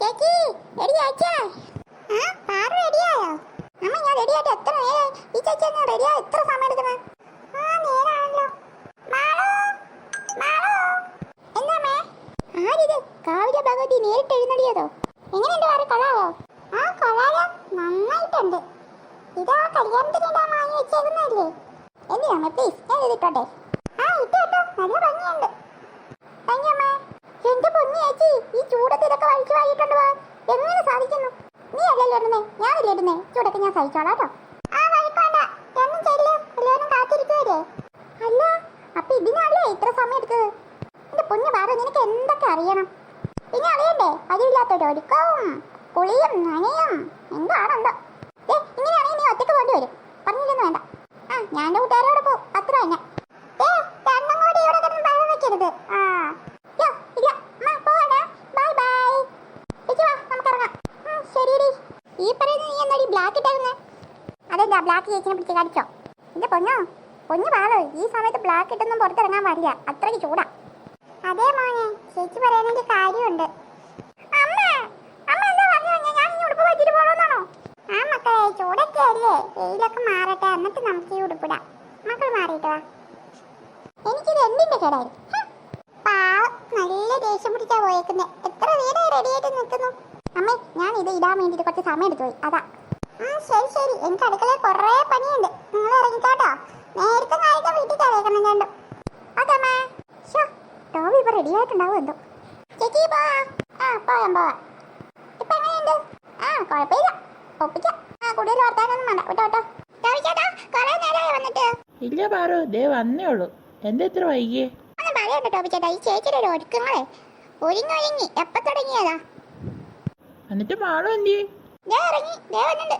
ചേച്ചി റെഡിയാച്ചാ? പാറു റെഡിയായോ? അമ്മ ഞാൻ റെഡിയായിട്ട് എത്ര നേരം? ഈ ചേച്ചി എന്നാ റെഡിയാ എത്ര സമയം എടുക്കുന്നത്? നേരാണല്ലോ. മാളു മാളു എന്താമ്മേ? ആരിത്? കാവിലെ ഭഗവതി നേരിട്ട് എഴുന്നള്ളിയതോ? എങ്ങനെയുണ്ട് വേറെ കൊള്ളാവോ? കൊള്ളാലോ, നന്നായിട്ടുണ്ട്. ഇതാ കല്യാണത്തിനിടാ വാങ്ങി വെച്ചേക്കുന്നല്ലേ? എന്തിനാ പ്ലീസ് ഞാൻ ഇതിട്ടോട്ടെ? ഇട്ടോ നല്ല ഭംഗിയുണ്ട്. താങ്ക് യു അമ്മേ. എന്റെ പൊന്നു ചേച്ചി, ഈ ചൂടത്ത് ഇതൊക്കെ വലിച്ചു വാങ്ങിയിട്ടുണ്ട് പോവാൻ എങ്ങനെ സാധിക്കുന്നു? നീ അല്ലല്ലോ ഇടുന്നേ, ഞാനല്ലേ ഇടുന്നേ. ചൂടൊക്കെ ഞാൻ സഹിച്ചോളാം കേട്ടോ. രണ്ടും ചെല്ല്, എല്ലാവരും കാത്തിരിക്കുവല്ലേ? അല്ല, അപ്പൊ ഇതിനല്ലേ ഇത്ര സമയം എടുത്തത്? എന്റെ പൊന്നു പാറ, നിനക്ക് എന്തൊക്കെ അറിയണം? പിന്നെ അറിയണ്ടേ അതില്ലാത്തൊരു ഒരുക്കവും കുളിയും നനയും എന്താണെന്തോ. ഇങ്ങനെയാണെങ്കിൽ നീ ഒറ്റക്ക് പോണ്ടി വരും. പറഞ്ഞില്ലെന്ന് വേണ്ട. ഞാൻ എന്റെ കൂട്ടുകാരോട് പോകും, അത്ര തന്നെ. രണ്ടും കൂടി ഇവിടെ കിടന്ന് ബഹളം വെക്കരുത്. ഈ പറയുന്നത് നീ എന്താടി ബ്ലാക്ക് ഇട്ടായിരുന്നേ? അതെന്താ ബ്ലാക്ക് ചേച്ചിനെ പിടിച്ച് കാണിച്ചോ? എന്റെ പൊന്നു പാളോ, ഈ സമയത്ത് ബ്ലാക്ക് ഇട്ടൊന്നും പുറത്തിറങ്ങാൻ പാടില്ല, അത്രയ്ക്ക് ചൂടാ. അതേ മോനെ, ചേച്ചി പറയാനൊരു കാര്യമുണ്ട്. മക്കളെ, ചൂടൊക്കെ അല്ലേ, വെയിലൊക്കെ മാറട്ടെ, എന്നിട്ട് നമുക്ക് ഈ ഉടുപ്പിടാം. മക്കൾ മാറിയിട്ട് വാ. എനിക്കിത് എന്തിന്റെ കേടായി? പാവം, നല്ല ദേഷ്യം പിടിച്ചാ പോയേക്കുന്നേ. എത്ര നേരം റെഡി ആയിട്ട് നിൽക്കുന്നു. അമ്മേ, ഞാൻ ഇത് ഇടാൻ വേണ്ടിട്ട് കുറച്ച് സമയം എടുത്തു പോയി, അതാ. ശരി, എനിക്ക് അടുക്കളയിൽ കുറേ പണിയുണ്ട്. നിങ്ങൾ ഇറങ്ങിക്കോട്ടോ. നേരത്തെ നാളെ വീട്ടിൽ കയറേക്കണം കണ്ടു. അതമ്മേ. ടോബി ഇപ്പൊ റെഡി ആയിട്ടുണ്ടാവും എന്തോ. ചേച്ചി പോവാം. ഇപ്പൊ എങ്ങനെയുണ്ട്? കുഴപ്പമില്ല, ഒപ്പിക്കാം. കൂടുതൽ വർത്താനൊന്നും വേണ്ട, വിട്ടോ. കൊറേ നേരമായി വന്നിട്ട്. ഇല്ല പാറു, ദേ വന്നേ ഉള്ളൂ. എന്താ ഇത്ര വൈകിയേ? ഒന്നും പറയണ്ട ടോബി ചേട്ടാ, ഈ ചേച്ചിയുടെ ഒരു ഒരുക്കങ്ങളെ ഒരുങ്ങി എപ്പ തുടങ്ങിയതാ? എന്നിട്ട് മാളും എന്തി? ദേ ഇറങ്ങി, ദേ വന്നിട്ട്.